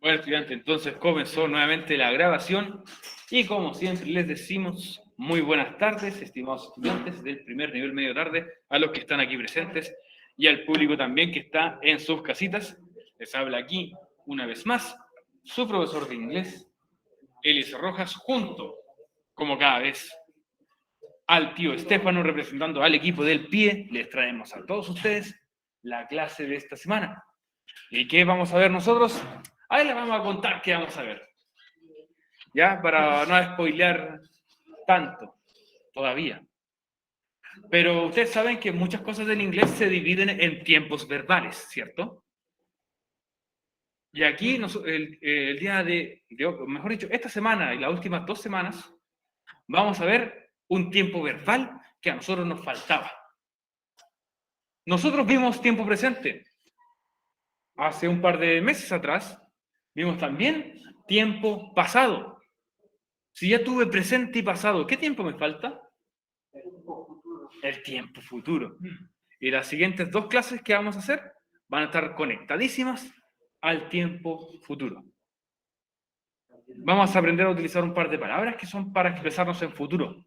Bueno, estudiantes, entonces comenzó nuevamente la grabación y como siempre les decimos muy buenas tardes, estimados estudiantes del primer nivel medio tarde, a los que están aquí presentes y al público también que está en sus casitas. Les habla aquí una vez más su profesor de inglés, Elis Rojas, junto, como cada vez, al tío Estefano, representando al equipo del PIE. Les traemos a todos ustedes la clase de esta semana. ¿Y qué vamos a ver nosotros? Ahí les vamos a contar qué vamos a ver. Ya, para no spoilear tanto todavía. Pero ustedes saben que muchas cosas del inglés se dividen en tiempos verbales, ¿cierto? Y aquí, el día mejor dicho, esta semana y las últimas 2 semanas, vamos a ver un tiempo verbal que a nosotros nos faltaba. Nosotros vimos tiempo presente. Hace un par de meses atrás, vimos también tiempo pasado. Si ya tuve presente y pasado, ¿qué tiempo me falta? El tiempo futuro. Y las siguientes 2 clases que vamos a hacer van a estar conectadísimas al tiempo futuro. Vamos a aprender a utilizar un par de palabras que son para expresarnos en futuro.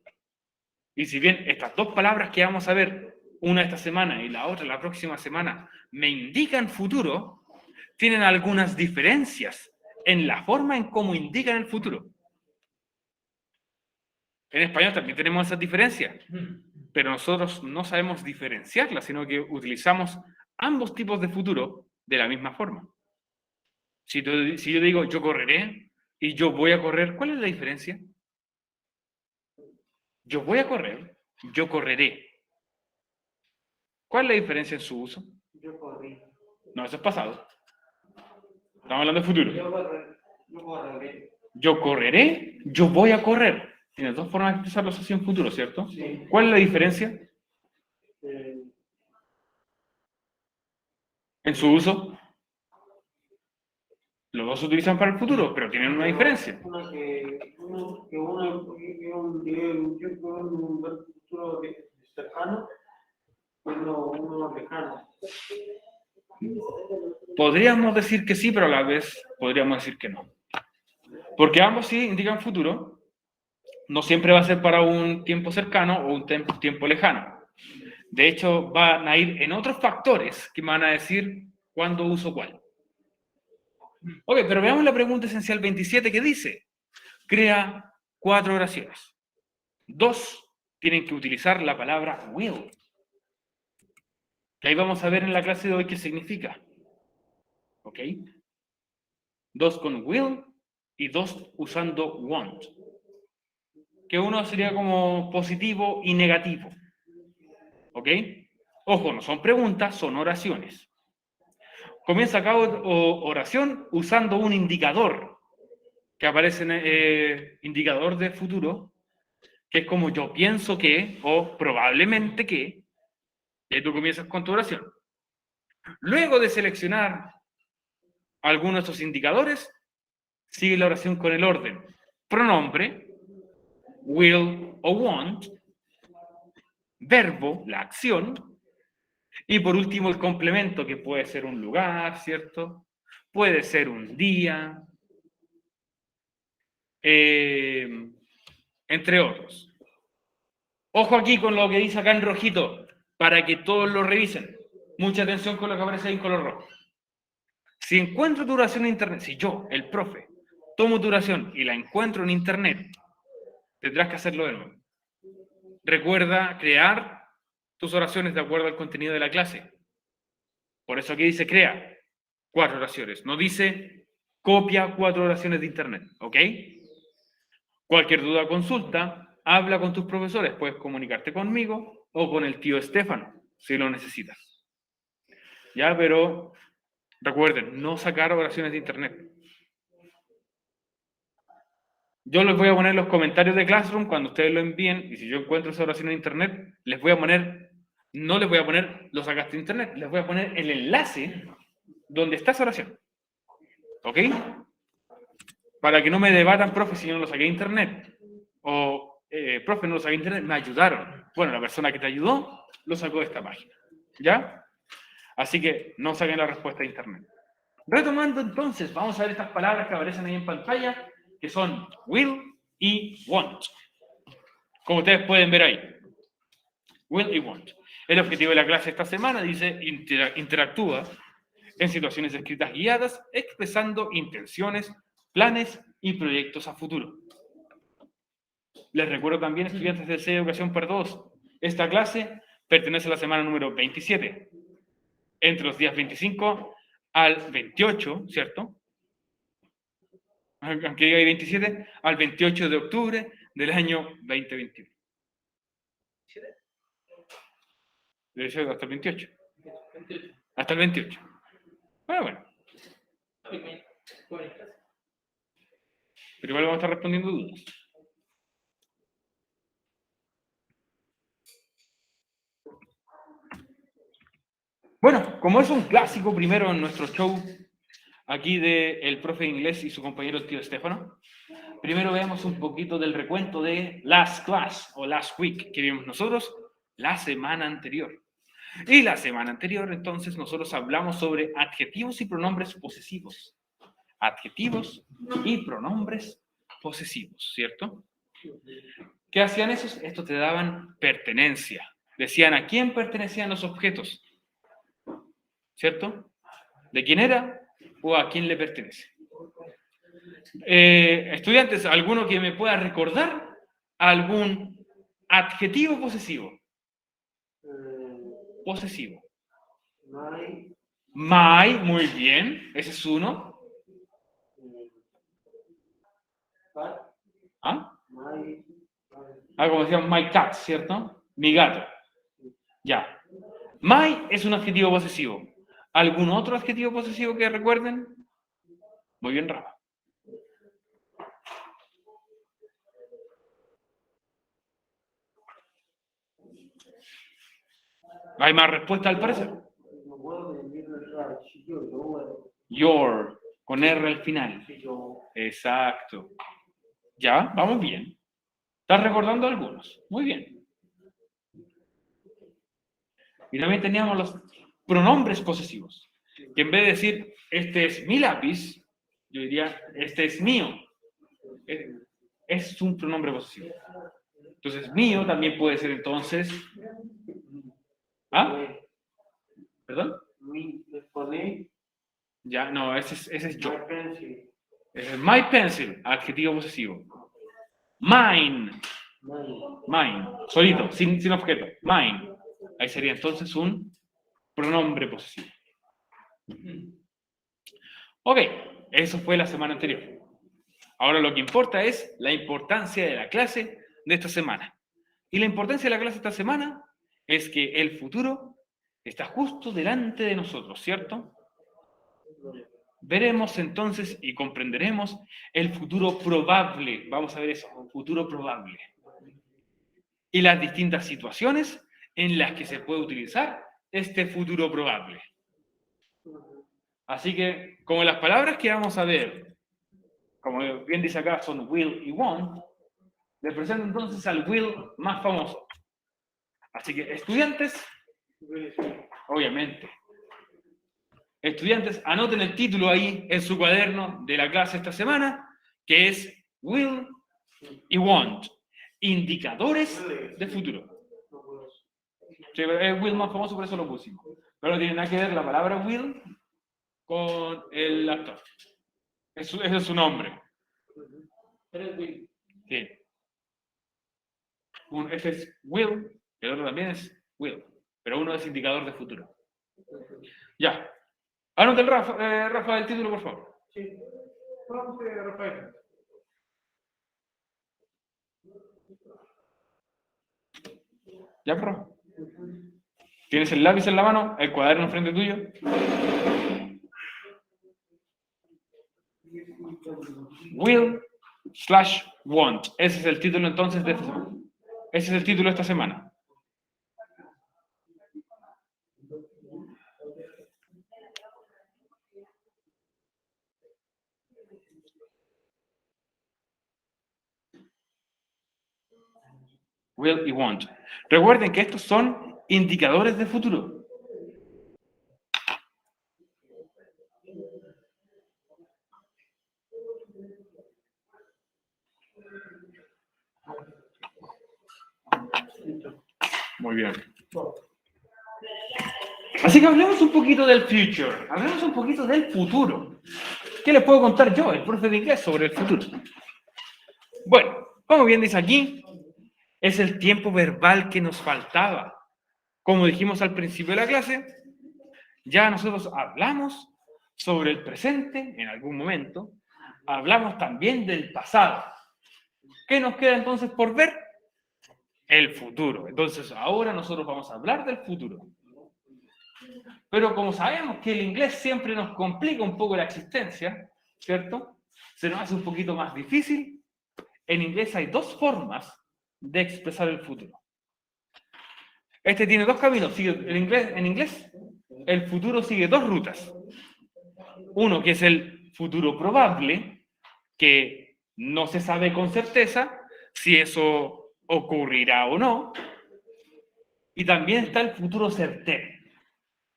Y si bien estas 2 palabras que vamos a ver, una esta semana y la otra la próxima semana, me indican futuro, tienen algunas diferencias en la forma en cómo indican el futuro. En español también tenemos esas diferencias, pero nosotros no sabemos diferenciarlas, sino que utilizamos ambos tipos de futuro de la misma forma. Si yo digo yo correré y yo voy a correr, ¿cuál es la diferencia? Yo voy a correr, yo correré. ¿Cuál es la diferencia en su uso? Yo corrí. No, eso es pasado. Estamos hablando de futuro. Yo correré. Yo correré, yo voy a correr. Tiene 2 formas de expresarlos así en futuro, ¿cierto? Sí. ¿Cuál es la diferencia en su uso? Los 2 se utilizan para el futuro, pero tienen una diferencia. Uno que un futuro cercano, uno lejano. Podríamos decir que sí, pero a la vez podríamos decir que no. Porque ambos sí indican futuro, no siempre va a ser para un tiempo cercano o un tiempo lejano. De hecho, van a ir en otros factores que me van a decir cuándo uso cuál. Ok, pero veamos la pregunta esencial 27 que dice, crea 4 oraciones. 2 tienen que utilizar la palabra will. Que ahí vamos a ver en la clase de hoy qué significa. ¿Ok? 2 con will y 2 usando want. Que uno sería como positivo y negativo. ¿Ok? Ojo, no son preguntas, son oraciones. Comienza cada oración usando un indicador que aparece en indicador de futuro, que es como yo pienso que o probablemente que, y tú comienzas con tu oración. Luego de seleccionar alguno de estos indicadores, sigue la oración con el orden. Pronombre, will o want, verbo, la acción, y por último el complemento, que puede ser un lugar, ¿cierto? Puede ser un día, entre otros. Ojo aquí con lo que dice acá en rojito, para que todos lo revisen. Mucha atención con lo que aparece ahí en color rojo. Si encuentro tu oración en internet, si yo, el profe, tomo tu oración y la encuentro en internet, tendrás que hacerlo de nuevo. Recuerda crear tus oraciones de acuerdo al contenido de la clase. Por eso aquí dice crea 4 oraciones. No dice copia 4 oraciones de internet. ¿Ok? Cualquier duda o consulta, habla con tus profesores. Puedes comunicarte conmigo o con el tío Estefano, si lo necesitas. Ya, pero recuerden, no sacar oraciones de internet. Yo les voy a poner los comentarios de Classroom cuando ustedes lo envíen, y si yo encuentro esa oración en internet, les voy a poner, no les voy a poner lo sacaste de internet, les voy a poner el enlace donde está esa oración. ¿Ok? Para que no me debatan, profe, si yo no lo saqué de internet. O, profe, no lo saqué de internet, me ayudaron. Bueno, la persona que te ayudó lo sacó de esta página. ¿Ya? Así que no saquen la respuesta de internet. Retomando entonces, vamos a ver estas palabras que aparecen ahí en pantalla, que son will y want. Como ustedes pueden ver ahí. Will y want. El objetivo de la clase esta semana dice interactúa en situaciones escritas guiadas, expresando intenciones, planes y proyectos a futuro. Les recuerdo también, estudiantes del C de Educación para Todos, esta clase pertenece a la semana número 27, entre los días 25 al 28, ¿cierto? Aunque diga ahí 27, al 28 de octubre del año 2021. Debe ser hasta el 28. Hasta el 28. Bueno. Pero igual vamos a estar respondiendo dudas. Bueno, como es un clásico primero en nuestro show aquí de el profe de inglés y su compañero el tío Estefano, primero veamos un poquito del recuento de last class o last week que vimos nosotros la semana anterior. Y la semana anterior, entonces, nosotros hablamos sobre adjetivos y pronombres posesivos. Adjetivos y pronombres posesivos, ¿cierto? ¿Qué hacían esos? Estos te daban pertenencia. Decían a quién pertenecían los objetos, ¿cierto? ¿De quién era o a quién le pertenece? Estudiantes, ¿alguno que me pueda recordar algún adjetivo posesivo? Posesivo. My, muy bien, ese es uno. ¿Ah? Como decían, my cat, ¿cierto? Mi gato. Ya. My es un adjetivo posesivo. ¿Algún otro adjetivo posesivo que recuerden? Muy bien, Rafa. ¿Hay más respuestas al parecer? Your, con R al final. Exacto. Ya, vamos bien. ¿Estás recordando algunos? Muy bien. Y también teníamos los pronombres posesivos, que en vez de decir, este es mi lápiz, yo diría, este es mío. Es un pronombre posesivo. Entonces, mío también puede ser entonces... ¿Ah? ¿Perdón? Ya, no, ese es yo. Ese es my pencil, adjetivo posesivo. Mine. Mine. Solito, sin objeto. Mine. Ahí sería entonces un pronombre posesivo. Ok, eso fue la semana anterior. Ahora lo que importa es la importancia de la clase de esta semana. Y la importancia de la clase de esta semana es que el futuro está justo delante de nosotros, ¿cierto? Veremos entonces y comprenderemos el futuro probable. Vamos a ver eso, futuro probable. Y las distintas situaciones en las que se puede utilizar este futuro probable. Así que, como las palabras que vamos a ver, como bien dice acá, son will y want, le presento entonces al will más famoso. Así que, estudiantes, obviamente, estudiantes, anoten el título ahí en su cuaderno de la clase esta semana, que es will y want, indicadores de futuro. Sí, es will más famoso, por eso lo pusimos. Pero no tiene nada que ver la palabra will con el actor. Ese es su nombre. Sí. Este es will, el otro también es will, pero uno es indicador de futuro. Ya. Anota el Rafa, el título, por favor. Sí. Vamos, Rafael. ¿Ya, Rafa? ¿Tienes el lápiz en la mano? ¿El cuaderno enfrente tuyo? Will/want. Ese es el título entonces de esta semana. Ese es el título de esta semana. Will y want. Recuerden que estos son indicadores de futuro. Muy bien. Así que hablemos un poquito del future, hablemos un poquito del futuro. ¿Qué les puedo contar yo, el profe de inglés, sobre el futuro? Bueno, como bien dice aquí, es el tiempo verbal que nos faltaba. Como dijimos al principio de la clase, ya nosotros hablamos sobre el presente en algún momento, hablamos también del pasado. ¿Qué nos queda entonces por ver? El futuro. Entonces ahora nosotros vamos a hablar del futuro. Pero como sabemos que el inglés siempre nos complica un poco la existencia, ¿cierto? Se nos hace un poquito más difícil. En inglés hay dos formas de expresar el futuro. Este tiene dos caminos. En inglés, el futuro sigue dos rutas. Uno que es el futuro probable, que no se sabe con certeza si eso ocurrirá o no. Y también está el futuro certero,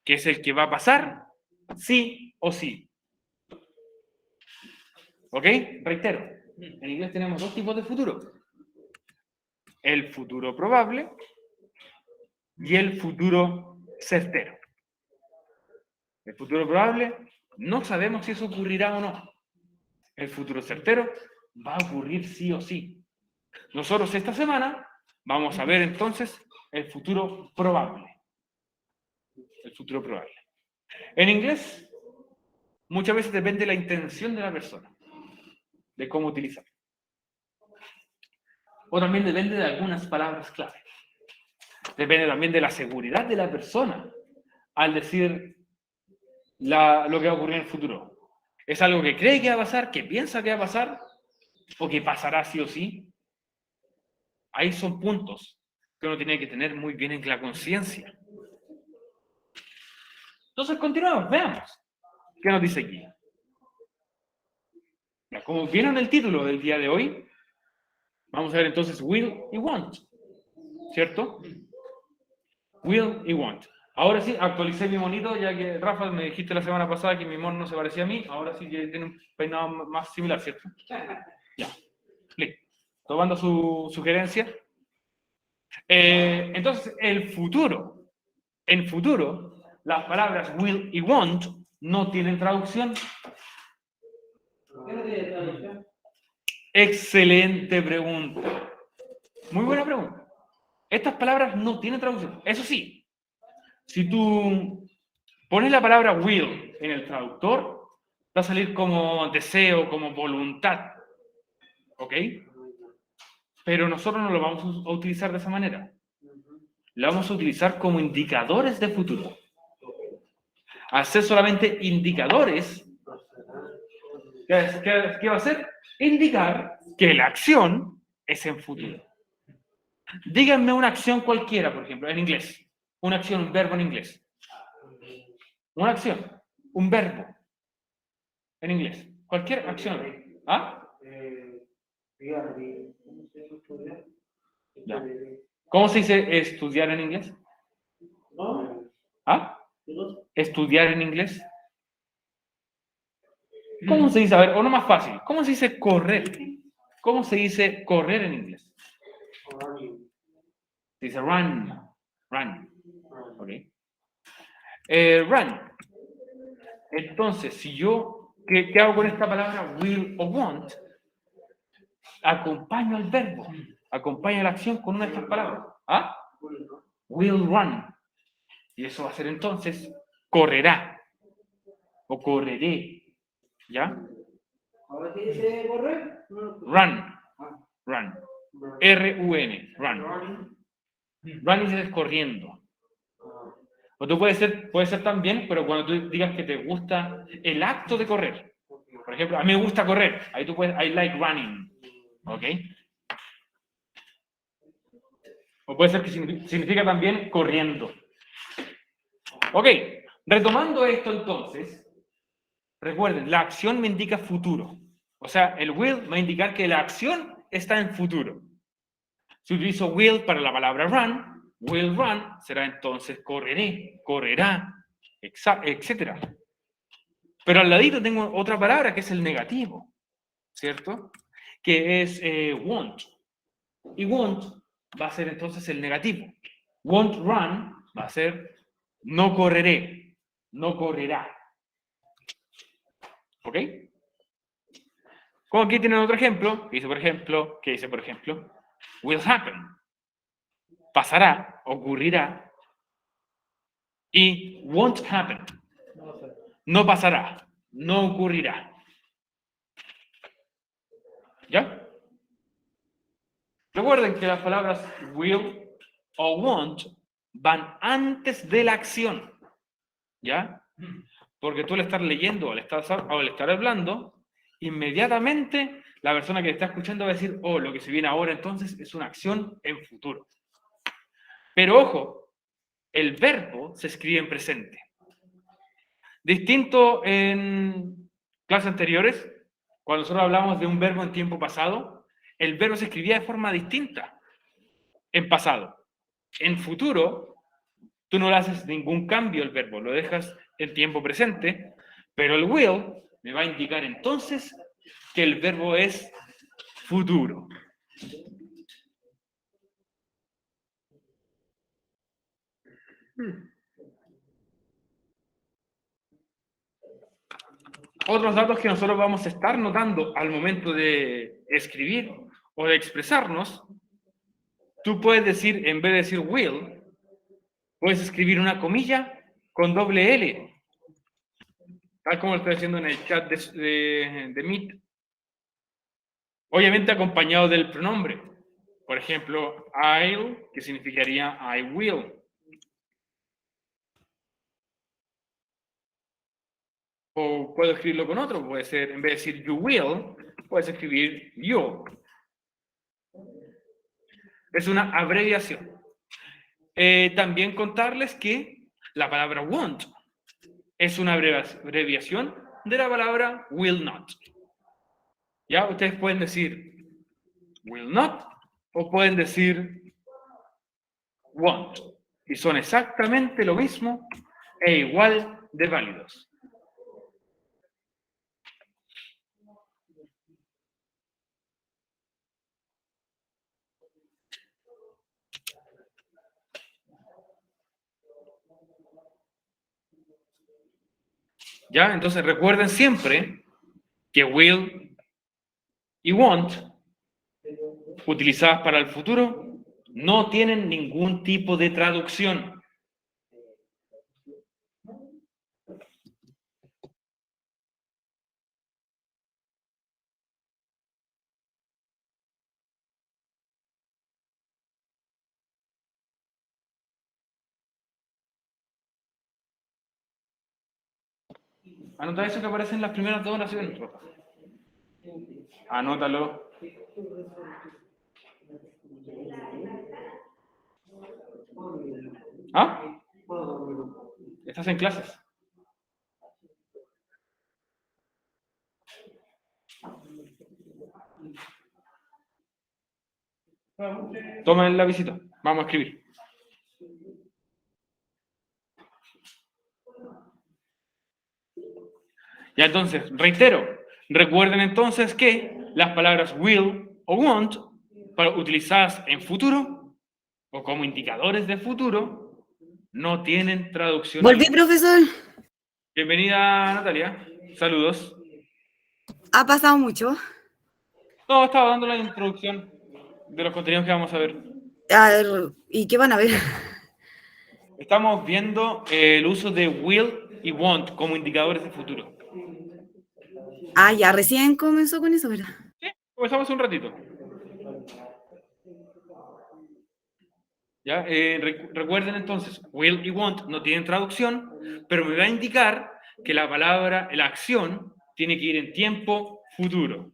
que es el que va a pasar sí o sí. ¿Ok? Reitero, en inglés tenemos dos tipos de futuro. El futuro probable y el futuro certero. El futuro probable, no sabemos si eso ocurrirá o no. El futuro certero va a ocurrir sí o sí. Nosotros esta semana vamos a ver entonces el futuro probable. El futuro probable. En inglés, muchas veces depende de la intención de la persona, de cómo utilizarlo. O también depende de algunas palabras clave. Depende también de la seguridad de la persona al decir lo que va a ocurrir en el futuro. ¿Es algo que cree que va a pasar, que piensa que va a pasar, o que pasará sí o sí? Ahí son puntos que uno tiene que tener muy bien en la conciencia. Entonces, continuamos, veamos. ¿Qué nos dice aquí? Ya, como vieron el título del día de hoy, vamos a ver entonces will y want, ¿cierto? Will y want. Ahora sí, actualicé mi monito, ya que Rafa me dijiste la semana pasada que mi mono no se parecía a mí, ahora sí que tiene un peinado más similar, ¿cierto? Ya, listo. Tomando su sugerencia. Entonces, el futuro. En futuro, las palabras will y want no tienen traducción. ¿Qué no tiene traducción? Excelente pregunta. Muy buena pregunta. Estas palabras no tienen traducción. Eso sí, si tú pones la palabra will en el traductor, va a salir como deseo, como voluntad. ¿Ok? Pero nosotros no lo vamos a utilizar de esa manera. Lo vamos a utilizar como indicadores de futuro. Al ser solamente indicadores, ¿qué va a hacer? Indicar que la acción es en futuro. Díganme una acción cualquiera, por ejemplo, en inglés. Una acción, un verbo en inglés. Una acción, un verbo en inglés. Cualquier acción. ¿Ah? Ya. ¿Cómo se dice estudiar en inglés? ¿Ah? ¿Estudiar en inglés? ¿Cómo se dice? A ver, o no más fácil. ¿Cómo se dice correr? ¿Cómo se dice correr en inglés? Se dice run. Run. ¿Ok? Run. Entonces, si yo, ¿qué hago con esta palabra will o want? Acompaño al verbo. Acompaño la acción con una de estas palabras. ¿Ah? Will run. Y eso va a ser entonces correrá. O correré. ¿Ya? ¿Ahora sí dice correr? Run. Run. R-U-N. Run. Run es corriendo. O tú puede ser también, pero cuando tú digas que te gusta el acto de correr. Por ejemplo, a mí me gusta correr. Ahí tú puedes, I like running. ¿Ok? O puede ser que significa también corriendo. Ok, retomando esto entonces, recuerden, la acción me indica futuro. O sea, el will va a indicar que la acción está en futuro. Si utilizo will para la palabra run, will run será entonces correré, correrá, etc. Pero al ladito tengo otra palabra que es el negativo, ¿cierto? Que es want. Y want va a ser entonces el negativo. Won't run va a ser no correré, no correrá. ¿Ok? Como aquí tienen otro ejemplo, que dice por ejemplo, will happen. Pasará, ocurrirá. Y won't happen. No pasará, no ocurrirá. ¿Ya? Recuerden que las palabras will o won't van antes de la acción. ¿Ya? Porque tú al estar leyendo o al estar hablando, inmediatamente la persona que está escuchando va a decir, oh, lo que se viene ahora entonces es una acción en futuro. Pero ojo, el verbo se escribe en presente. Distinto en clases anteriores, cuando nosotros hablamos de un verbo en tiempo pasado, el verbo se escribía de forma distinta en pasado. En futuro, tú no le haces ningún cambio al verbo, lo dejas en tiempo presente, pero el will me va a indicar entonces que el verbo es futuro. Otros datos que nosotros vamos a estar notando al momento de escribir o de expresarnos, tú puedes decir, en vez de decir will, puedes escribir una comilla con doble L, tal como lo estoy haciendo en el chat de Meet. Obviamente acompañado del pronombre. Por ejemplo, I'll, que significaría I will. O puedo escribirlo con otro, puede ser, en vez de decir you will, puedes escribir you. Es una abreviación. También contarles que la palabra won't es una abreviación de la palabra will not. Ya ustedes pueden decir will not o pueden decir won't. Y son exactamente lo mismo e igual de válidos. ¿Ya? Entonces recuerden siempre que will y won't, utilizadas para el futuro, no tienen ningún tipo de traducción. Anota eso que aparece en las primeras dos oraciones. Anótalo. ¿Ah? Estás en clases. Toma el lapicito. Vamos a escribir. Ya entonces, reitero. Recuerden entonces que las palabras will o won't, utilizadas en futuro o como indicadores de futuro, no tienen traducción. Volví, profesor. Bienvenida, Natalia. Saludos. ¿Ha pasado mucho? No, estaba dando la introducción de los contenidos que vamos a ver. A ver, ¿y qué van a ver? Estamos viendo el uso de will y won't como indicadores de futuro. Ah, ya recién comenzó con eso, ¿verdad? Sí, comenzamos un ratito. ¿Ya? Recuerden entonces, will y won't no tienen traducción, pero me va a indicar que la palabra, la acción, tiene que ir en tiempo futuro.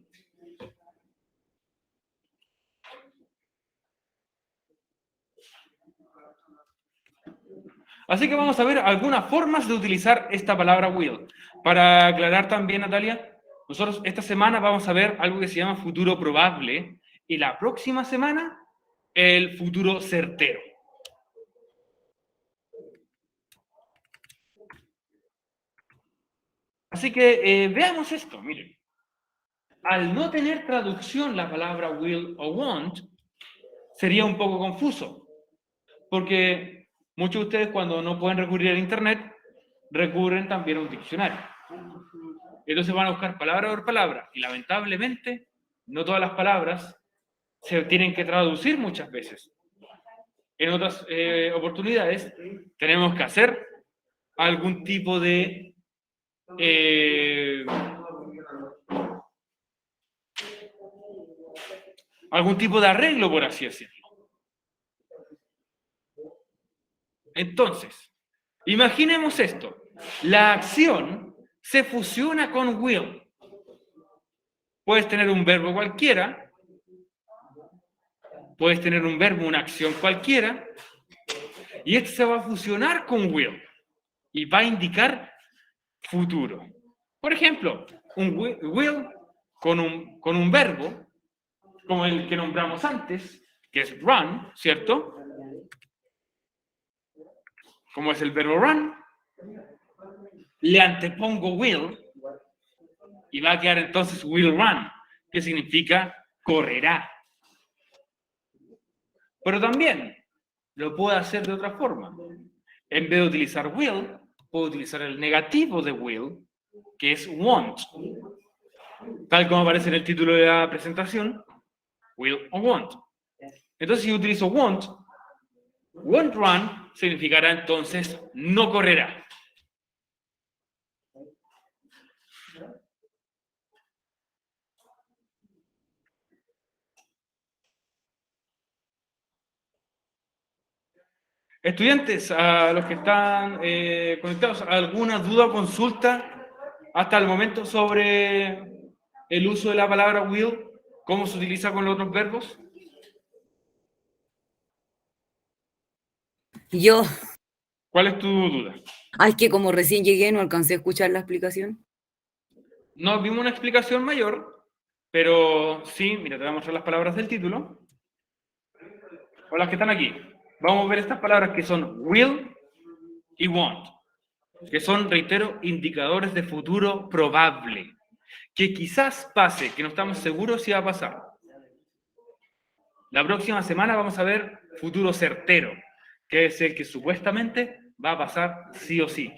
Así que vamos a ver algunas formas de utilizar esta palabra will. Para aclarar también, Natalia, nosotros esta semana vamos a ver algo que se llama futuro probable y la próxima semana el futuro certero. Así que veamos esto, miren. Al no tener traducción la palabra will o won't, sería un poco confuso. Porque muchos de ustedes cuando no pueden recurrir al internet, recurren también a un diccionario. Entonces van a buscar palabra por palabra y lamentablemente no todas las palabras se tienen que traducir muchas veces. En otras oportunidades tenemos que hacer algún tipo de arreglo, por así decirlo. Entonces, imaginemos esto. La acción se fusiona con will. Puedes tener un verbo cualquiera, puedes tener un verbo, una acción cualquiera, y este se va a fusionar con will y va a indicar futuro. Por ejemplo, un will con un verbo, como el que nombramos antes, que es run, ¿cierto? Como es el verbo run, le antepongo will y va a quedar entonces will run, que significa correrá. Pero también lo puedo hacer de otra forma. En vez de utilizar will, puedo utilizar el negativo de will, que es want. Tal como aparece en el título de la presentación, will o want. Entonces, si utilizo won't run significará entonces no correrá. Estudiantes, a los que están conectados, ¿alguna duda o consulta hasta el momento sobre el uso de la palabra will? ¿Cómo se utiliza con los otros verbos? Yo, ¿Cuál es tu duda? es que como recién llegué no alcancé a escuchar la explicación. No vimos una explicación mayor, pero sí, mira, te voy a mostrar las palabras del título. O las que están aquí. Vamos a ver estas palabras que son will y want, que son, reitero, indicadores de futuro probable, que quizás pase, que no estamos seguros si va a pasar. La próxima semana vamos a ver futuro certero, que es el que supuestamente va a pasar sí o sí.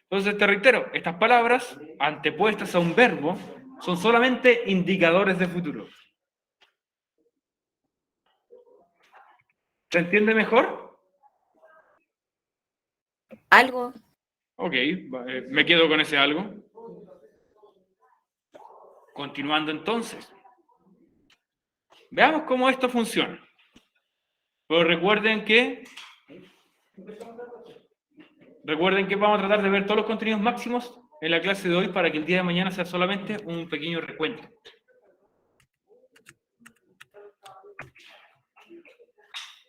Entonces, te reitero, estas palabras, antepuestas a un verbo, son solamente indicadores de futuro. ¿Se entiende mejor? ¿Algo? Ok, me quedo con ese algo. Continuando entonces. Veamos cómo esto funciona. Pero recuerden que vamos a tratar de ver todos los contenidos máximos en la clase de hoy para que el día de mañana sea solamente un pequeño recuento.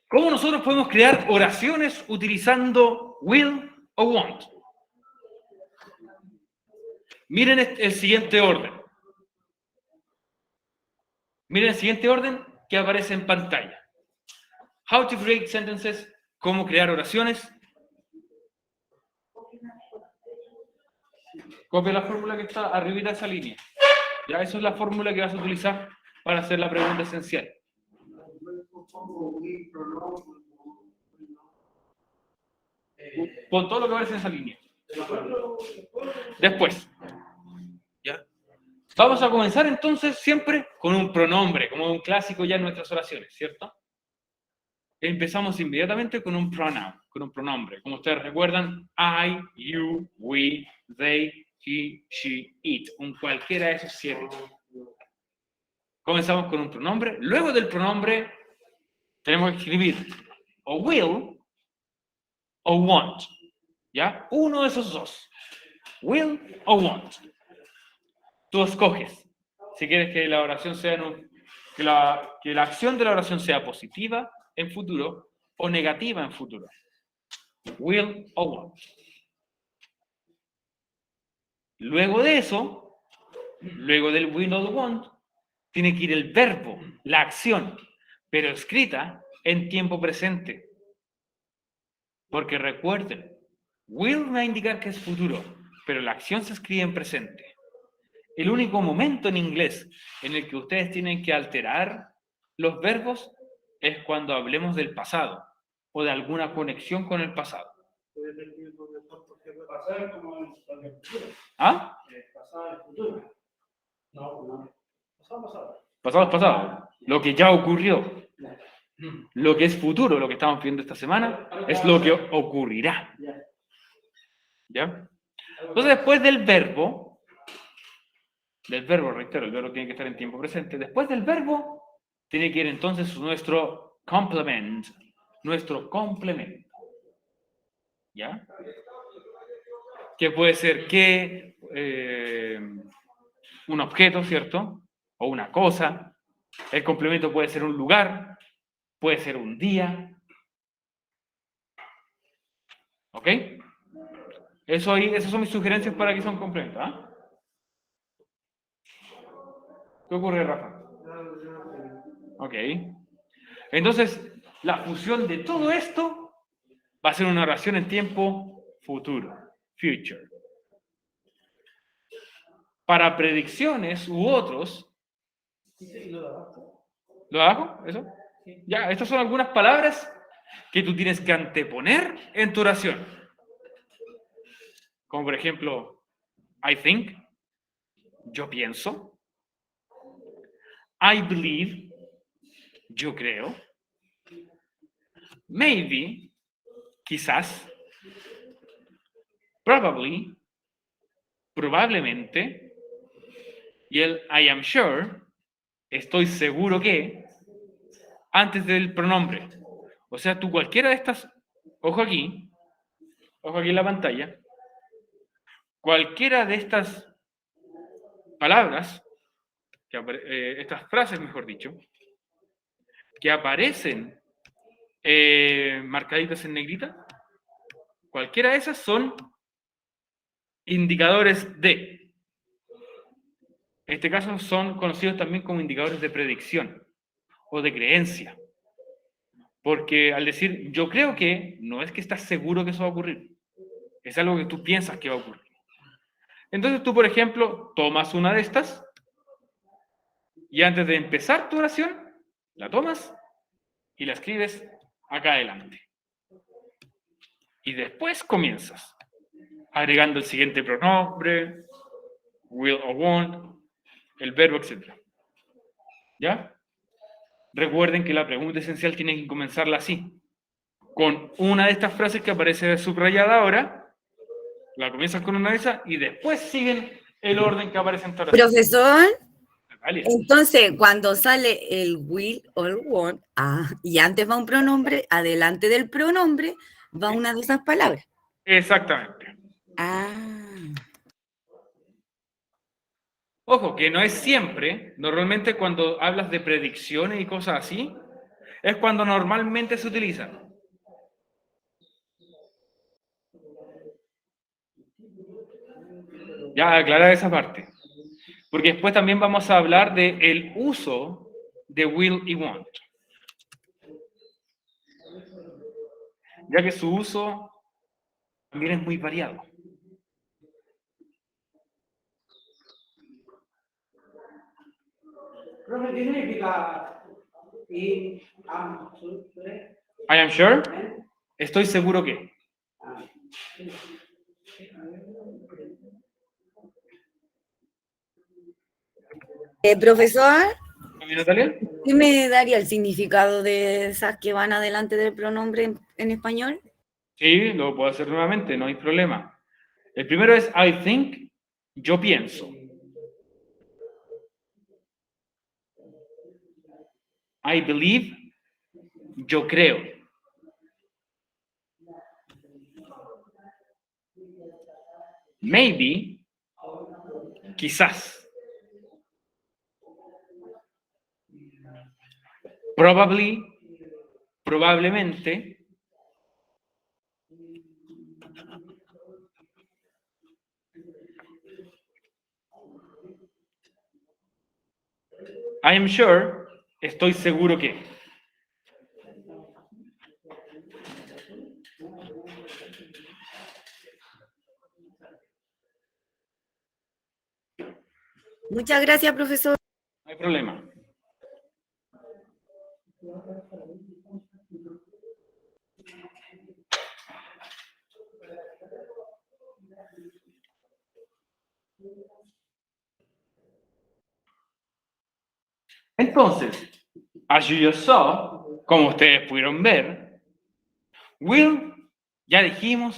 ¿Cómo nosotros podemos crear oraciones utilizando will o want? Miren el siguiente orden. Miren el siguiente orden que aparece en pantalla. How to create sentences, cómo crear oraciones. Copia la fórmula que está arriba de esa línea. Ya, eso es la fórmula que vas a utilizar para hacer la pregunta esencial. Con todo lo que aparece en esa línea. Después, ¿ya? Vamos a comenzar entonces siempre con un pronombre, como un clásico ya en nuestras oraciones, ¿cierto? Empezamos inmediatamente con un pronoun, con un pronombre. Como ustedes recuerdan, I, you, we, they, he, she, it. Un cualquiera de esos 7. Comenzamos con un pronombre. Luego del pronombre tenemos que escribir o will o want. ¿Ya? Uno de esos dos. Will o want. Tú escoges si quieres que la oración sea que la acción de la oración sea positiva en futuro o negativa en futuro. Will o want. Luego de eso, luego del will o want, tiene que ir el verbo, la acción, pero escrita en tiempo presente. Porque recuerden, will va a indicar que es futuro, pero la acción se escribe en presente. El único momento en inglés en el que ustedes tienen que alterar los verbos es cuando hablemos del pasado o de alguna conexión con el pasado. Pasado es como el futuro. ¿Ah? Pasado es futuro. No. Pasado. Pasado es pasado. Lo que ya ocurrió. Lo que es futuro, lo que estamos viendo esta semana, es lo que ocurrirá. ¿Ya? Entonces, después del verbo, reitero, el verbo tiene que estar en tiempo presente. Después del verbo, tiene que ir entonces nuestro complement, nuestro complemento. ¿Ya? Que puede ser que un objeto, ¿cierto? O una cosa. El complemento puede ser un lugar, puede ser un día. ¿Ok? Esas son mis sugerencias para que sea un complemento. ¿Ah? ¿Qué ocurre, Rafa? Ok. Entonces, la fusión de todo esto va a ser una oración en tiempo futuro. Future. Para predicciones u otros. ¿Lo hago? ¿Eso? Ya, estas son algunas palabras que tú tienes que anteponer en tu oración. Como por ejemplo, I think, yo pienso. I believe, yo creo. Maybe, quizás. Probably, probablemente. Y el I am sure, estoy seguro que, antes del pronombre. O sea, tú cualquiera de estas, ojo aquí en la pantalla, cualquiera de estas palabras, estas frases, mejor dicho, que aparecen marcaditas en negrita, cualquiera de esas son indicadores de. En este caso son conocidos también como indicadores de predicción o de creencia. Porque al decir yo creo que, no es que estás seguro que eso va a ocurrir. Es algo que tú piensas que va a ocurrir. Entonces tú, por ejemplo, tomas una de estas y antes de empezar tu oración, la tomas y la escribes acá adelante. Y después comienzas, agregando el siguiente pronombre, will o won't, el verbo, etc. ¿Ya? Recuerden que la pregunta esencial tiene que comenzarla así, con una de estas frases que aparece subrayada ahora, la comienzas con una de esas y después siguen el orden que aparece en tu oración. Profesor, Vale. entonces cuando sale el will o el want, y antes va un pronombre, adelante del pronombre va una de esas palabras. Exactamente. Ojo, que no es siempre, normalmente cuando hablas de predicciones y cosas así, es cuando normalmente se utilizan. Ya, aclarar esa parte. Porque después también vamos a hablar del uso de will y want. Ya que su uso también es muy variado. Profe, ¿qué significa I am sure. Estoy seguro que. Profesor, Natalia? ¿qué me daría el significado de esas que van adelante del pronombre en español? Sí, lo puedo hacer nuevamente, no hay problema. El primero es I think, yo pienso. I believe, yo creo. Maybe, quizás. Probably, probablemente. I am sure, estoy seguro que. Muchas gracias, profesor. No hay problema. Entonces, as you just saw, como ustedes pudieron ver, will, ya dijimos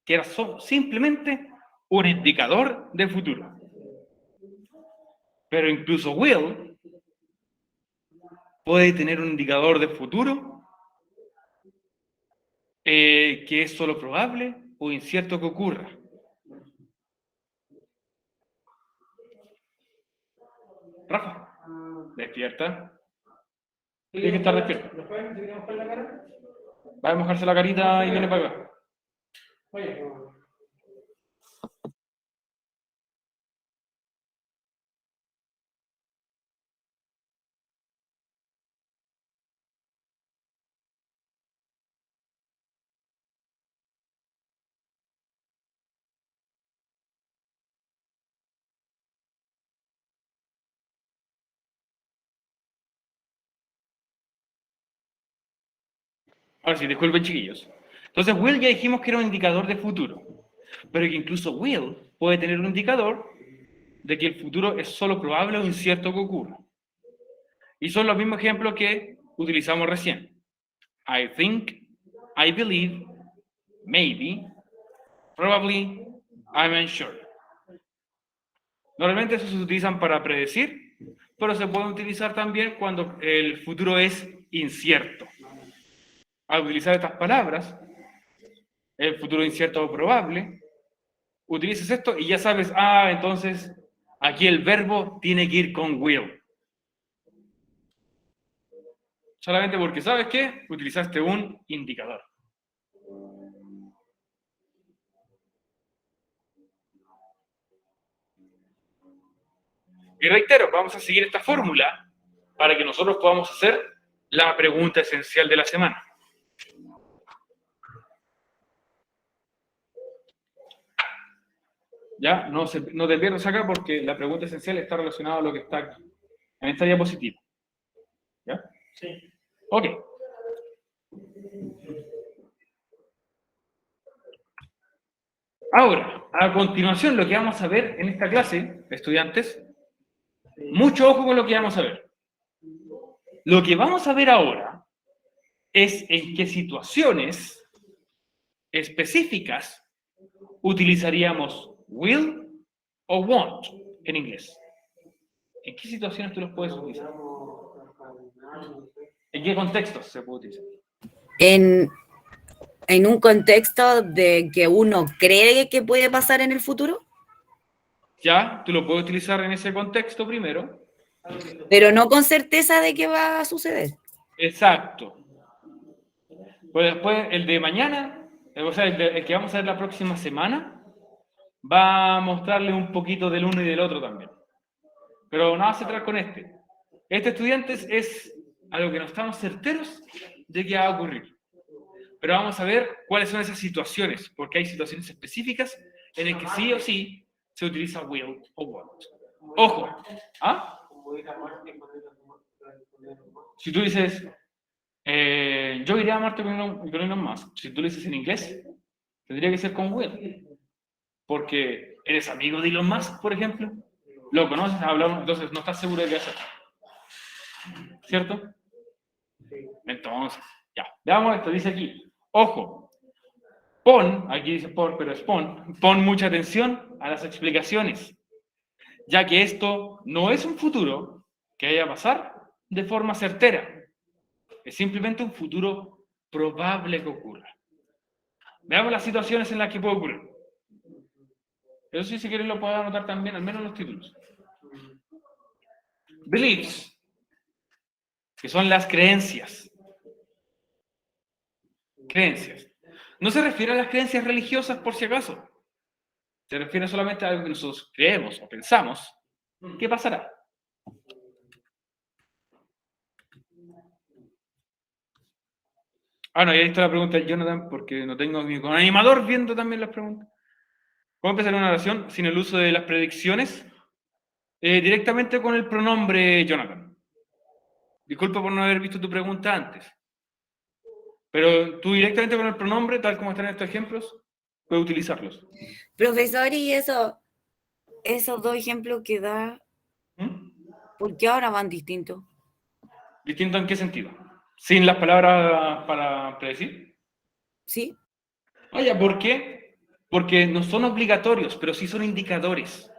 que era simplemente un indicador de futuro. Pero incluso will puede tener un indicador de futuro que es solo probable o incierto que ocurra. Rafa, despierta. Tiene que estar despierto. ¿Después se quiere mojar la cara? Va a mojarse la carita y viene para acá. Oye, no. Ahora sí, disculpen, chiquillos. Entonces, will ya dijimos que era un indicador de futuro, pero que incluso will puede tener un indicador de que el futuro es solo probable o incierto que ocurra. Y son los mismos ejemplos que utilizamos recién. I think, I believe, maybe, probably, I'm unsure. Normalmente esos se utilizan para predecir, pero se pueden utilizar también cuando el futuro es incierto. Al utilizar estas palabras, el futuro incierto o probable, utilizas esto y ya sabes, entonces aquí el verbo tiene que ir con will. Solamente porque, ¿sabes qué? Utilizaste un indicador. Y reitero, vamos a seguir esta fórmula para que nosotros podamos hacer la pregunta esencial de la semana. Ya, no te pierdas acá porque la pregunta esencial está relacionada a lo que está aquí, en esta diapositiva. ¿Ya? Sí. Ok. Ahora, a continuación, lo que vamos a ver en esta clase, estudiantes, mucho ojo con lo que vamos a ver. Lo que vamos a ver ahora es en qué situaciones específicas utilizaríamos will o won't en inglés. ¿En qué situaciones tú los puedes utilizar? ¿En qué contextos se puede utilizar? En un contexto de que uno cree que puede pasar en el futuro, Ya, tú lo puedes utilizar en ese contexto primero. pero no con certeza de que va a suceder. Exacto. Pues después, el de mañana, o sea, el que vamos a ver la próxima semana, va a mostrarle un poquito del uno y del otro también. Pero nada se trata con este. Este, estudiantes, es algo que no estamos certeros de que va a ocurrir. Pero vamos a ver cuáles son esas situaciones, porque hay situaciones específicas en las que sí o sí se utiliza will o won't. Ojo, si tú dices, yo iría a Marte con Elon Musk, si tú lo dices en inglés, tendría que ser con will. Porque eres amigo de Elon Musk, por ejemplo, lo conoces, hablamos, entonces no estás seguro de qué hacer. ¿Cierto? Entonces, ya, veamos esto, dice aquí, ojo, aquí dice pero es pon mucha atención a las explicaciones, ya que esto no es un futuro que vaya a pasar de forma certera, es simplemente un futuro probable que ocurra. Veamos las situaciones en las que puede ocurrir. Eso sí, si quieren lo puedo anotar también, al menos los títulos. Beliefs, que son las creencias. Creencias. No se refiere a las creencias religiosas, por si acaso. Se refiere solamente a algo que nosotros creemos o pensamos que pasará. No, y ahí está la pregunta de Jonathan, porque no tengo a mi animador viendo también las preguntas. ¿Cómo empezar una oración sin el uso de las predicciones? Directamente con el pronombre Jonathan. Disculpa por no haber visto tu pregunta antes. Pero tú directamente con el pronombre, tal como están estos ejemplos, puedes utilizarlos. Profesor, y esos dos ejemplos que da, ¿Mm? ¿por qué ahora van distintos? ¿Distinto en qué sentido? ¿Sin las palabras para predecir? ¿Sí? Oye, ¿por qué? Porque no son obligatorios, pero sí son indicadores.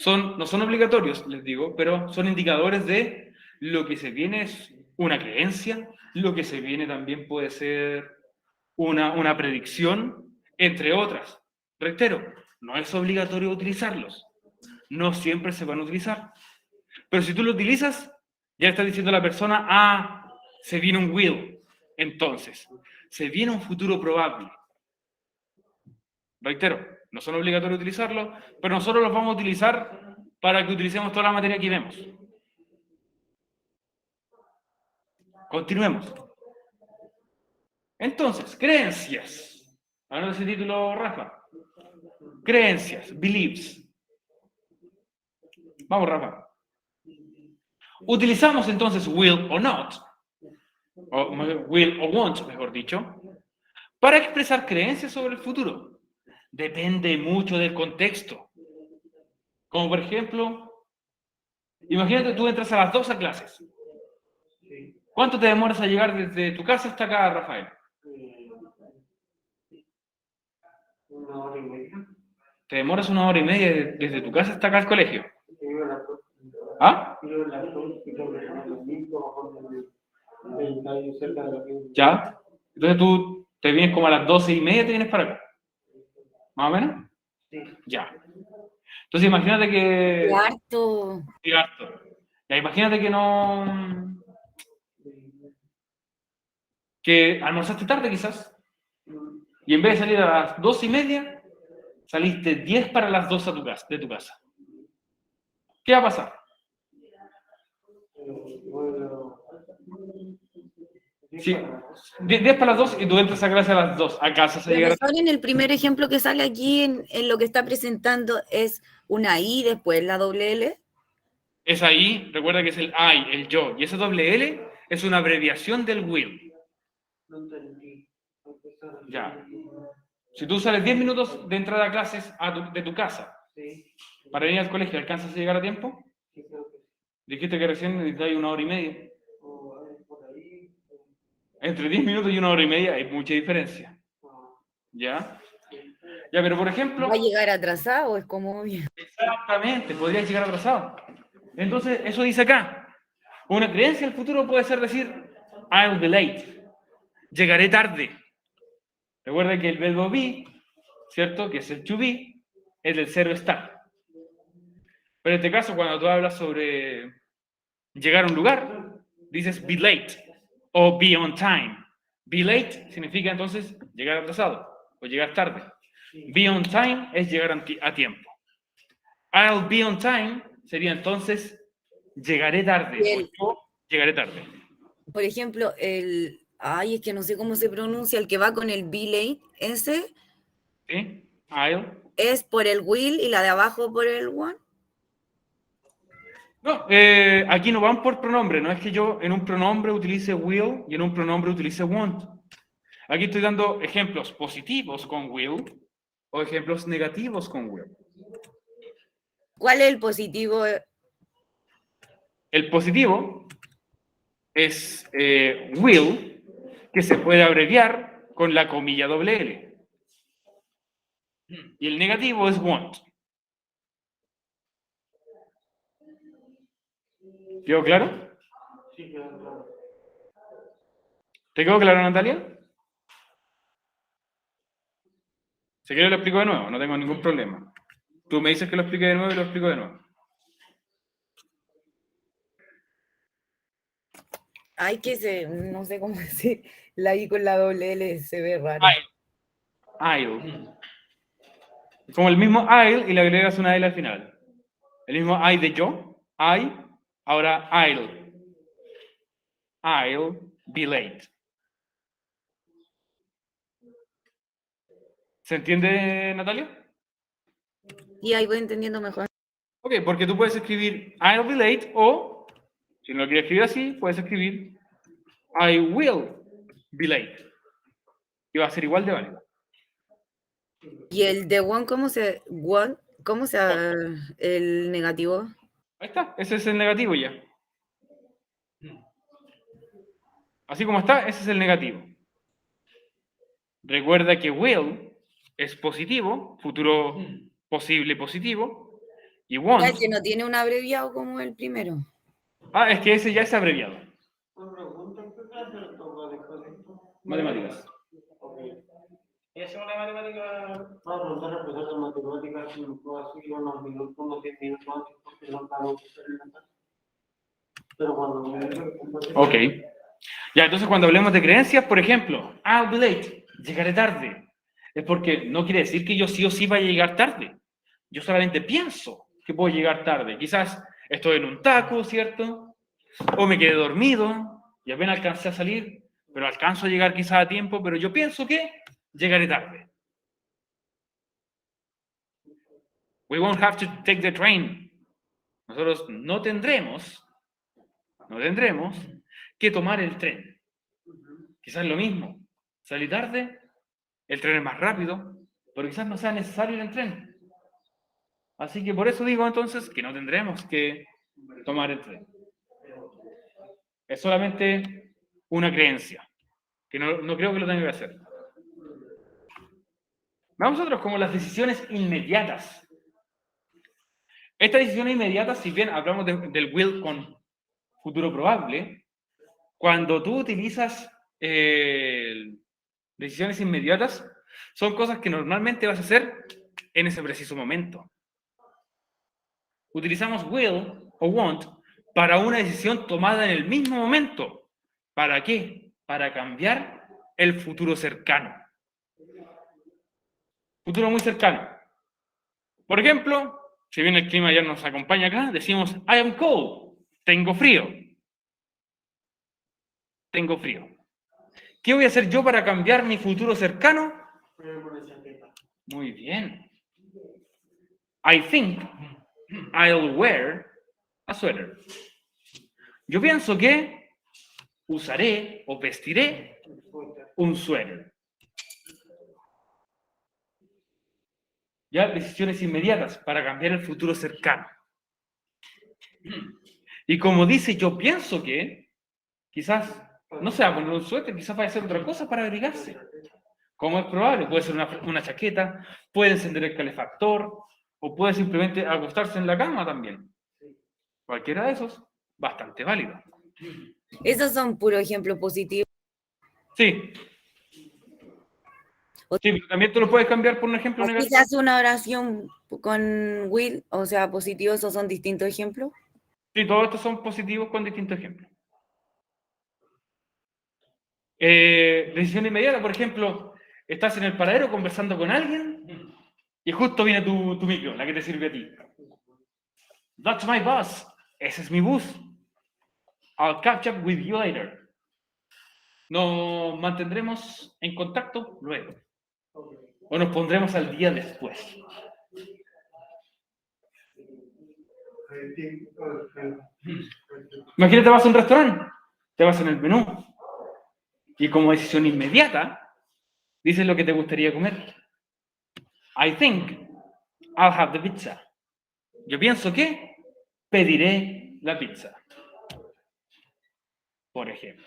No son obligatorios, les digo, pero son indicadores de lo que se viene es una creencia, lo que se viene también puede ser una predicción, entre otras. Reitero, no es obligatorio utilizarlos. No siempre se van a utilizar. Pero si tú lo utilizas, ya estás diciendo a la persona, ah, se viene un will. Entonces, se viene un futuro probable. Reitero, no son obligatorios utilizarlo, pero nosotros los vamos a utilizar para que utilicemos toda la materia que vemos. Continuemos. Entonces, creencias. Ahora ese título, Rafa. Creencias, beliefs. Vamos, Rafa. Utilizamos entonces will o not, o will o won't, mejor dicho, para expresar creencias sobre el futuro. Depende mucho del contexto. Como por ejemplo, imagínate tú entras a las 2 a clases. ¿Cuánto te demoras a llegar desde tu casa hasta acá, Rafael? 1 hora y media. Te demoras 1 hora y media desde tu casa hasta acá al colegio. ¿Ah? ¿Ya? Entonces tú te vienes como a las 12:30, te vienes para acá. ¿Más o menos? Sí. Ya. Entonces imagínate que... ¡Qué harto! Sí, harto. Ya, imagínate que no... que almorzaste tarde quizás, y en vez de salir a las 12:30, saliste 10 para las 2 de tu casa. ¿Qué va a pasar? Sí, 10 para las 2 y tú entras a clase a las 2. Acá se llegar a... Profesor, en el primer ejemplo que sale aquí en lo que está presentando es una I, después la doble L. Es ahí, recuerda que es el I, el yo, y ese doble L es una abreviación del will. No entendí. Ya. Si tú sales 10 minutos de entrada a clases de tu casa Sí. para venir al colegio, ¿alcanzas a llegar a tiempo? Sí, creo que sí. Dijiste que recién necesitas 1 hora y media. O a ver, por ahí. Entre 10 minutos y 1 hora y media hay mucha diferencia. o- ¿Ya? Ya, pero por ejemplo... ¿Va a llegar atrasado? Es como obvio. Exactamente, podrías llegar atrasado. Entonces, eso dice acá. Una creencia del futuro puede ser decir, I'll be late. Llegaré tarde. Recuerda que el verbo be, ¿cierto? Que es el to be, es del cero estar. Pero en este caso, cuando tú hablas sobre llegar a un lugar, dices be late o be on time. Be late significa entonces llegar atrasado o llegar tarde. Be on time es llegar a tiempo. I'll be on time sería entonces llegaré tarde o yo llegaré tarde. Por ejemplo, ay, es que no sé cómo se pronuncia, el que va con el be late, ese ¿Sí? I'll. es por el will y la de abajo por el one. No, aquí no van por pronombre, no es que yo en un pronombre utilice will y en un pronombre utilice won't. Aquí estoy dando ejemplos positivos con will o ejemplos negativos con will. ¿Cuál es el positivo? El positivo es will, que se puede abreviar con la comilla doble L. Y el negativo es won't. ¿Quedó claro? Sí, claro. ¿Te quedó claro, Natalia? Si quieres lo explico de nuevo, no tengo ningún problema. Tú me dices que lo explique de nuevo y lo explico de nuevo. Ay, no sé cómo decir, la I con la doble L se ve raro. I'll. Como el mismo I'll y le agregas una L al final. El mismo I de yo, I, ahora I'll. I'll be late. ¿Se entiende, Natalia? Y ahí voy entendiendo mejor. Ok, porque tú puedes escribir I'll be late o, si no lo quieres escribir así, puedes escribir I will be late. Y va a ser igual de válido. Y el de one, ¿cómo se el negativo? Ahí está, ese es el negativo ya. Así como está, ese es el negativo. Recuerda que will es positivo, futuro posible positivo, y Ya, want, que no tiene un abreviado como el primero. es que ese ya es abreviado. Una pregunta, ¿qué clase le toca después de esto? Matemáticas. Ok. ¿Es una matemática? Vamos a preguntar al profesor de matemáticas si nos puede hacer unos minutos, unos 10 minutos antes, porque no estamos en la tarde. Pero cuando me diga que Ok. Ya, entonces cuando hablemos de creencias, por ejemplo, I'll be late, llegaré tarde. Es porque no quiere decir que yo sí o sí vaya a llegar tarde. Yo solamente pienso que puedo llegar tarde. Quizás estoy en un taco, ¿cierto? O me quedé dormido y apenas alcancé a salir, pero alcanzo a llegar quizás a tiempo, pero yo pienso que llegaré tarde. We won't have to take the train. Nosotros no tendremos que tomar el tren. Quizás lo mismo. Salí tarde, el tren es más rápido, pero quizás no sea necesario el tren. Así que por eso digo entonces que no tendremos que tomar el tren. Es solamente una creencia, que no creo que lo tenga que hacer. Vamos nosotros como las decisiones inmediatas. Estas decisiones inmediatas, si bien hablamos del will con futuro probable, cuando tú utilizas decisiones inmediatas, son cosas que normalmente vas a hacer en ese preciso momento. Utilizamos will o want para una decisión tomada en el mismo momento. ¿Para qué? Para cambiar el futuro cercano. Futuro muy cercano. Por ejemplo, si bien el clima ya nos acompaña acá, decimos I am cold. Tengo frío. Tengo frío. ¿Qué voy a hacer yo para cambiar mi futuro cercano? Muy bien. I think I'll wear a sweater. Yo pienso que usaré o vestiré un suéter. Ya, decisiones inmediatas para cambiar el futuro cercano. Y como dice, yo pienso que quizás no se va a poner un suéter, quizás vaya a hacer otra cosa para abrigarse. Como es probable, puede ser una chaqueta, puede encender el calefactor o puede simplemente acostarse en la cama también. Cualquiera de esos, bastante válido. Esos son puros ejemplos positivos. Sí. Sí, pero también tú lo puedes cambiar por un ejemplo Aquí negativo. se hace una oración con will, o sea, positivo, esos son distintos ejemplos. Sí, todos estos son positivos con distintos ejemplos. Decisión inmediata, por ejemplo, estás en el paradero conversando con alguien y justo viene tu micro, la que te sirve a ti. That's my bus. Ese es mi bus. I'll catch up with you later. Nos mantendremos en contacto luego. O nos pondremos al día después. Imagínate, vas a un restaurante, te vas en el menú y como decisión inmediata dices lo que te gustaría comer. I think I'll have the pizza. Yo pienso que pediré la pizza. Por ejemplo.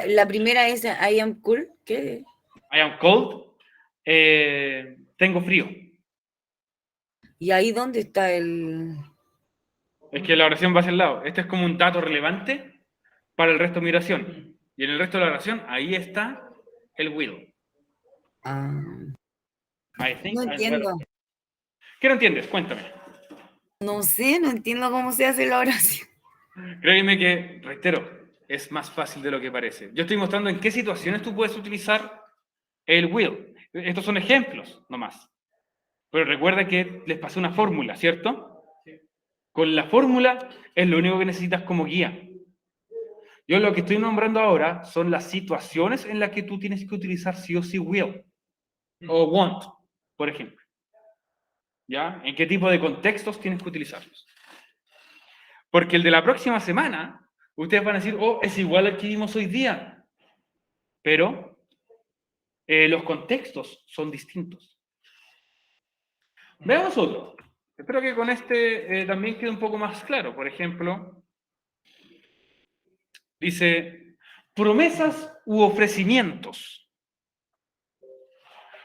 La primera es I am cool. ¿Qué? I am cold. Tengo frío. ¿Y ahí dónde está el...? Es que la oración va hacia el lado. Este es como un dato relevante para el resto de mi oración. Y en el resto de la oración, ahí está el will. I think No entiendo. ¿Qué no entiendes? Cuéntame. No sé, no entiendo cómo se hace la oración. Créeme que, reitero, es más fácil de lo que parece. Yo estoy mostrando en qué situaciones tú puedes utilizar el will. Estos son ejemplos nomás. Pero recuerda que les pasé una fórmula, ¿cierto? Con la fórmula es lo único que necesitas como guía. Yo lo que estoy nombrando ahora son las situaciones en las que tú tienes que utilizar sí o sí will o want, por ejemplo. ¿Ya? ¿En qué tipo de contextos tienes que utilizarlos? Porque el de la próxima semana, ustedes van a decir, oh, es igual al que vimos hoy día, pero los contextos son distintos. Veamos otro. Espero que con este también quede un poco más claro. Por ejemplo, dice, promesas u ofrecimientos.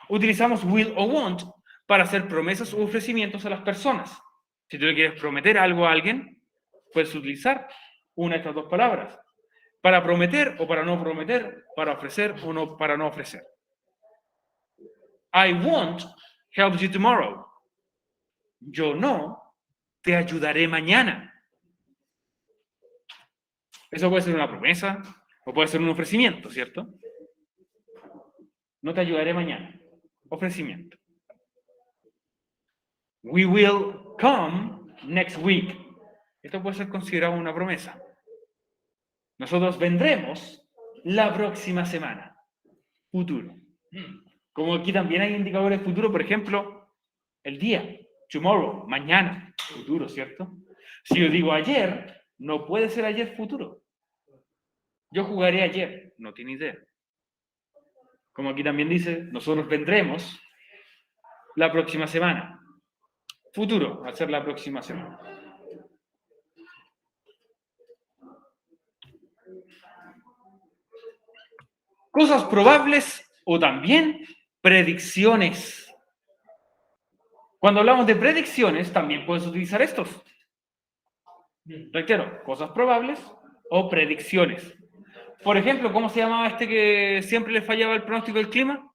Utilizamos will o want para hacer promesas u ofrecimientos a las personas. Si tú le quieres prometer algo a alguien, puedes utilizar una de estas dos palabras. Para prometer o para no prometer, para ofrecer o no, para no ofrecer. I won't help you tomorrow. Yo no te ayudaré mañana. Eso puede ser una promesa o puede ser un ofrecimiento, ¿cierto? No te ayudaré mañana. Ofrecimiento. We will come next week. Esto puede ser considerado una promesa. Nosotros vendremos la próxima semana. Futuro. Como aquí también hay indicadores de futuro, por ejemplo, el día. Tomorrow, mañana. Futuro, ¿cierto? Si yo digo ayer, no puede ser ayer futuro. Yo jugaré ayer. No tiene idea. Como aquí también dice, nosotros vendremos la próxima semana. Futuro, va a ser la próxima semana. Cosas probables o también predicciones. Cuando hablamos de predicciones, también puedes utilizar estos. Reitero, cosas probables o predicciones. Por ejemplo, ¿cómo se llamaba este que siempre le fallaba el pronóstico del clima?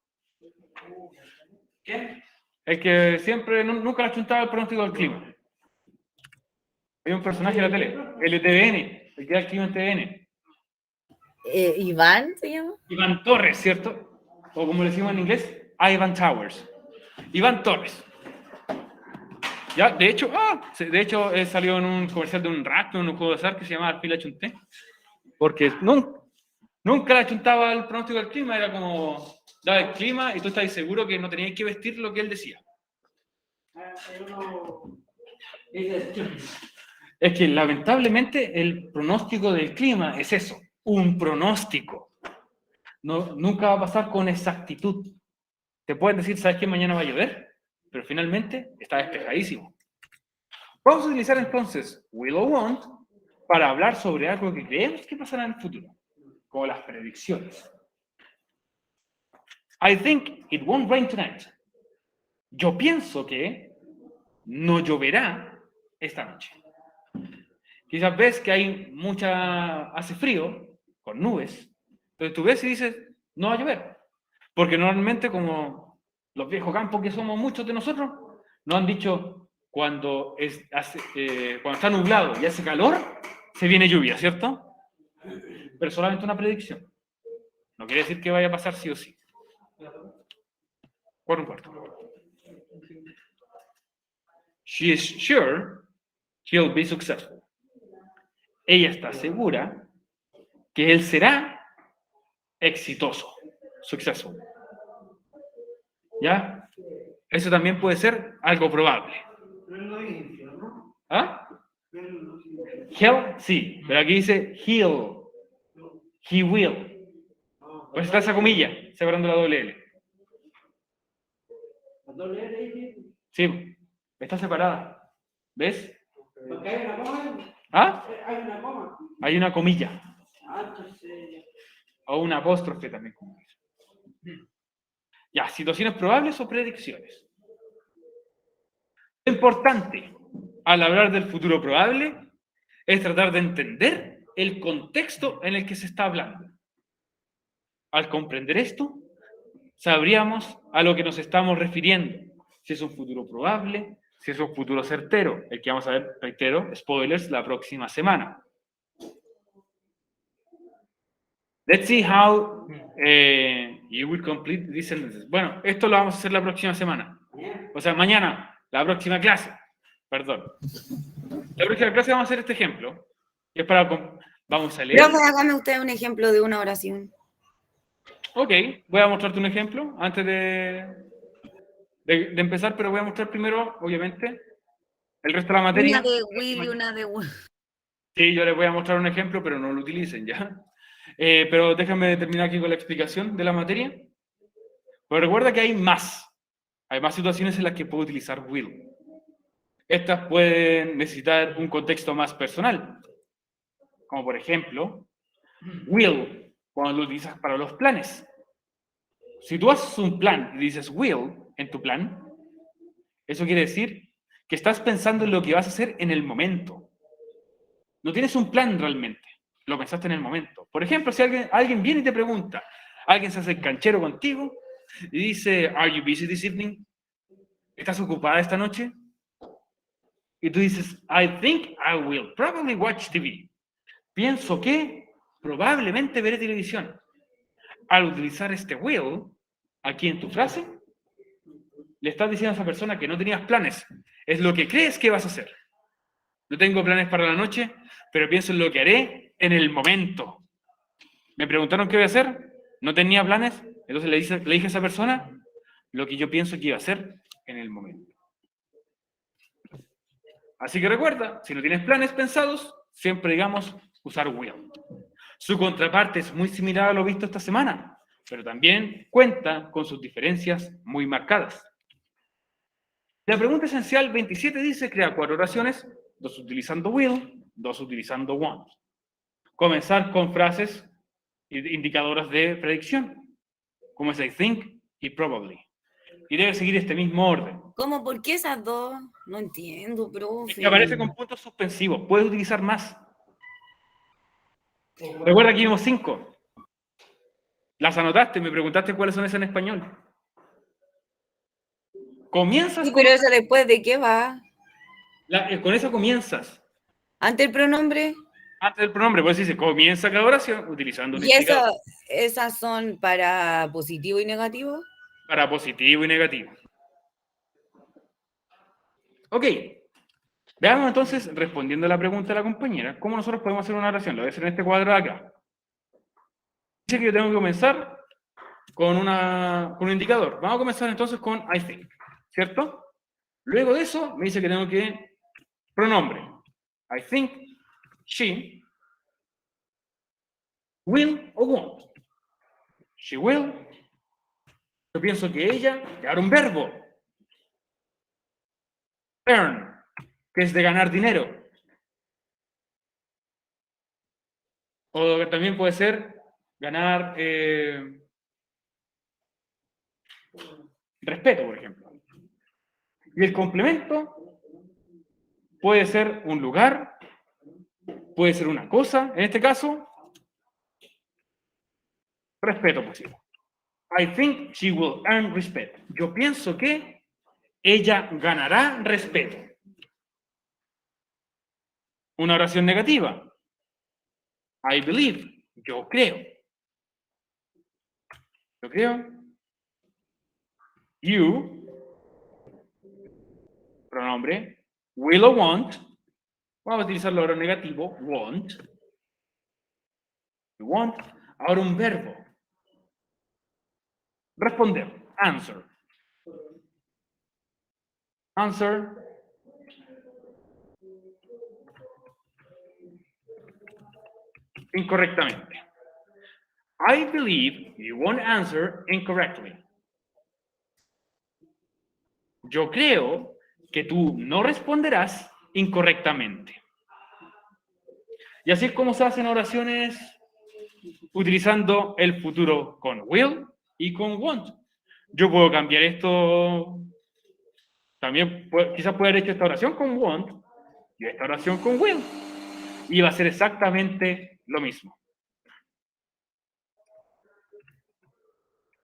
¿Qué? El que siempre, nunca le chuntaba el pronóstico del clima. Hay un personaje en la tele, el de TVN, el que da el clima en TVN. ¿Iván se llama? Iván Torres, ¿cierto? O como le decimos en inglés, Ivan Towers. Iván Torres. Ya, de hecho, salió en un comercial de un rack, en un juego de azar que se llamaba Alfil Achunté. Porque nunca le achuntaba el pronóstico del clima, era como, daba el clima y tú estabas seguro que no tenías que vestir lo que él decía. Es que lamentablemente el pronóstico del clima es eso, un pronóstico. Nunca va a pasar con exactitud. Te pueden decir, ¿sabes que mañana va a llover? Pero finalmente está despejadísimo. Vamos a utilizar entonces will o won't para hablar sobre algo que creemos que pasará en el futuro, como las predicciones. I think it won't rain tonight. Yo pienso que no lloverá esta noche. Quizás ves que hace frío, con nubes, entonces tú ves y dices, no va a llover. Porque normalmente, como los viejos campos que somos muchos de nosotros, nos han dicho, cuando está nublado y hace calor, se viene lluvia, ¿cierto? Pero solamente una predicción. No quiere decir que vaya a pasar sí o sí. 4:15. She is sure he'll be successful. Ella está segura que él será exitoso, successful. ¿Ya? Eso también puede ser algo probable. ¿Ah? He'll, sí, pero aquí dice he'll, he will. Pues está esa comilla, separando la doble L. Sí, está separada. ¿Ves? ¿Ah? Hay una comilla. O una apóstrofe también. Ya, situaciones probables o predicciones. Lo importante al hablar del futuro probable es tratar de entender el contexto en el que se está hablando. Al comprender esto, sabríamos a lo que nos estamos refiriendo. Si es un futuro probable, si es un futuro certero, el que vamos a ver, reitero, spoilers, la próxima semana. Let's see how you will complete these sentences. Bueno, esto lo vamos a hacer la próxima semana. O sea, mañana, la próxima clase. Perdón. La próxima clase vamos a hacer este ejemplo. Que es vamos a leer. Hágame usted un ejemplo de una oración. Ok, voy a mostrarte un ejemplo antes de... de empezar, pero voy a mostrar primero, obviamente, el resto de la materia. Una de will y una de will. Sí, yo les voy a mostrar un ejemplo, pero no lo utilicen ya. Pero déjame terminar aquí con la explicación de la materia. Pero recuerda que hay más situaciones en las que puedo utilizar will. Estas pueden necesitar un contexto más personal, como por ejemplo, will, cuando lo utilizas para los planes. Si tú haces un plan y dices will en tu plan, eso quiere decir que estás pensando en lo que vas a hacer en el momento. No tienes un plan realmente, lo pensaste en el momento. Por ejemplo, si alguien viene y te pregunta, alguien se hace el canchero contigo y dice, ¿Are you busy this evening? ¿Estás ocupada esta noche? Y tú dices, I think I will probably watch TV. Pienso que probablemente veré televisión. Al utilizar este will aquí en tu frase, le estás diciendo a esa persona que no tenías planes. Es lo que crees que vas a hacer. No tengo planes para la noche, pero pienso en lo que haré en el momento. Me preguntaron qué voy a hacer, no tenía planes, entonces le dije a esa persona lo que yo pienso que iba a hacer en el momento. Así que recuerda, si no tienes planes pensados, siempre digamos usar will. Su contraparte es muy similar a lo visto esta semana, pero también cuenta con sus diferencias muy marcadas. La pregunta esencial 27 dice, crea 4 oraciones, 2 utilizando will, 2 utilizando want. Comenzar con frases indicadoras de predicción, como es I think y probably. Y debe seguir este mismo orden. ¿Cómo? ¿Por qué esas dos? No entiendo, Es profe. que aparece con puntos suspensivos, puedes utilizar más. Recuerda que vimos 5. Las anotaste, me preguntaste cuáles son esas en español. Comienzas Sí, pero eso después de qué va. con eso comienzas. ¿Ante el pronombre? Antes del pronombre, pues dice, comienza cada oración utilizando un ¿Y indicador. esas son para positivo y negativo? Para positivo y negativo. Ok. Veamos entonces, respondiendo a la pregunta de la compañera, cómo nosotros podemos hacer una oración. Lo voy a hacer en este cuadro de acá. Dice que yo tengo que comenzar con un indicador. Vamos a comenzar entonces con I think, ¿cierto? Luego de eso, me dice que tengo que pronombre. I think she will o won't. She will. Yo pienso que ella, y ahora un verbo. Earn, que es de ganar dinero. O también puede ser ganar respeto, por ejemplo. Y el complemento puede ser un lugar, puede ser una cosa, en este caso, respeto positivo. I think she will earn respect. Yo pienso que ella ganará respeto. Una oración negativa. I believe. Yo creo. Yo creo. You, pronombre, will o won't. Vamos a utilizar lo negativo, won't. You won't. Ahora un verbo. Responder, answer. Answer. Incorrectamente. I believe you won't answer incorrectly. Yo creo que tú no responderás incorrectamente. Y así es como se hacen oraciones utilizando el futuro con will y con won't. Yo puedo cambiar esto, también quizás pueda haber hecho esta oración con won't y esta oración con will. Y va a ser exactamente lo mismo.